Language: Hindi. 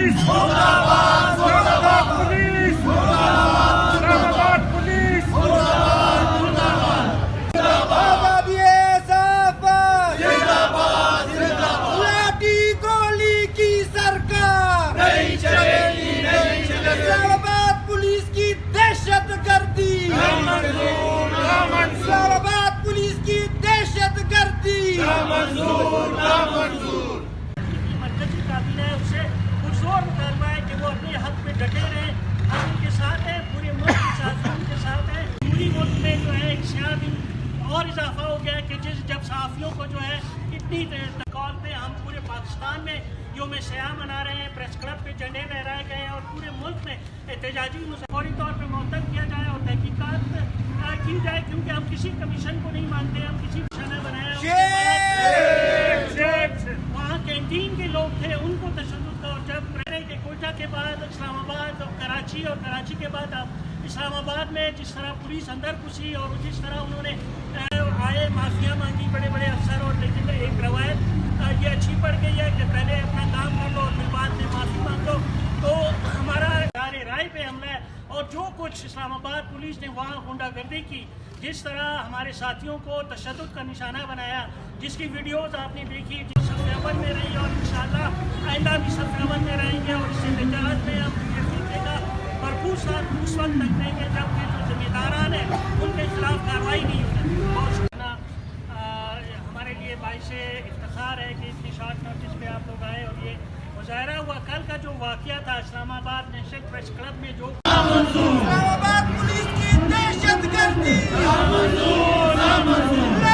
पुलिस मुर्दाबाद, इस्लामाबाद पुलिस मुर्दाबाद, इस्लामाबाद पुलिस मुर्दाबाद, मुर्दाबाद, आजादिए ज़फ़र जिंदाबाद, जिंदाबाद, लाठी गोली की सरकार नहीं चलेगी, नहीं चलेगी, इस्लामाबाद पुलिस की दहशतगर्दी नामंजूर, नामंजूर, इस्लामाबाद पुलिस की दहशतगर्दी नामंजूर, नामंजूर। मरकजी काबीना है उससे पुरजोर मुतालबा है कि वो अपने हक पे डटे रहें। हम उनके साथ हैं, पूरे मुल्क के साथ उनके साथ हैं। पूरी मुल्क में जो है एक स्याह दिन और इजाफा हो गया है कि जब सहाफ़ियों को जो है इतनी कॉल पे हम पूरे पाकिस्तान में योम स्याह मना रहे हैं, प्रेस क्लब पे झंडे लहराए गए हैं और पूरे मुल्क में एहतजाजी फौरी तौर पर मुअत्तल किया जाए और तहकीकात की जाए, क्योंकि हम किसी कमीशन को नहीं मानते, हम किसी निशाना बनाया वहाँ कैंटीन के लोग थे उनको तशद्दुद का, और जब के कोयटा के बाद इस्लामाबाद और कराची के बाद अब इस्लामाबाद में जिस तरह पुलिस अंदर घुसी और जिस तरह उन्होंने आए माफिया मांगी बड़े बड़े अफसर, और लेकिन एक रवायत ये अच्छी पड़ गई है कि पहले अपना काम कर लो और फिर बाद में माफ़ी मांग लो। तो हमारा सारे राय पे हमला है और जो कुछ इस्लामाबाद पुलिस ने वहाँ गुंडागर्दी की, जिस तरह हमारे साथियों को तशद्दुद का निशाना बनाया, जिसकी वीडियोस आपने देखी, जो सफ़े अव्वल में रही और इंशाअल्लाह आइंदा भी सफ़े अव्वल में रहेंगे और इससे निजात में हम देगा भरपूर साथ उस वक्त तक देंगे जबकि जो जिम्मेदारान हैं उनके खिलाफ कार्रवाई नहीं होगी। बहुत शुक्रिया, हमारे लिए बाइस इफ्तिखार है कि इतनी शॉर्ट नोटिस पे आप लोग आए और ये मुजाहरा हुआ। कल का जो वाक़या था इस्लामाबाद नेशनल प्रेस क्लब में जो इस्लामाबाद पुलिस की दहशतगर्दी नामंजूर, नामंजूर।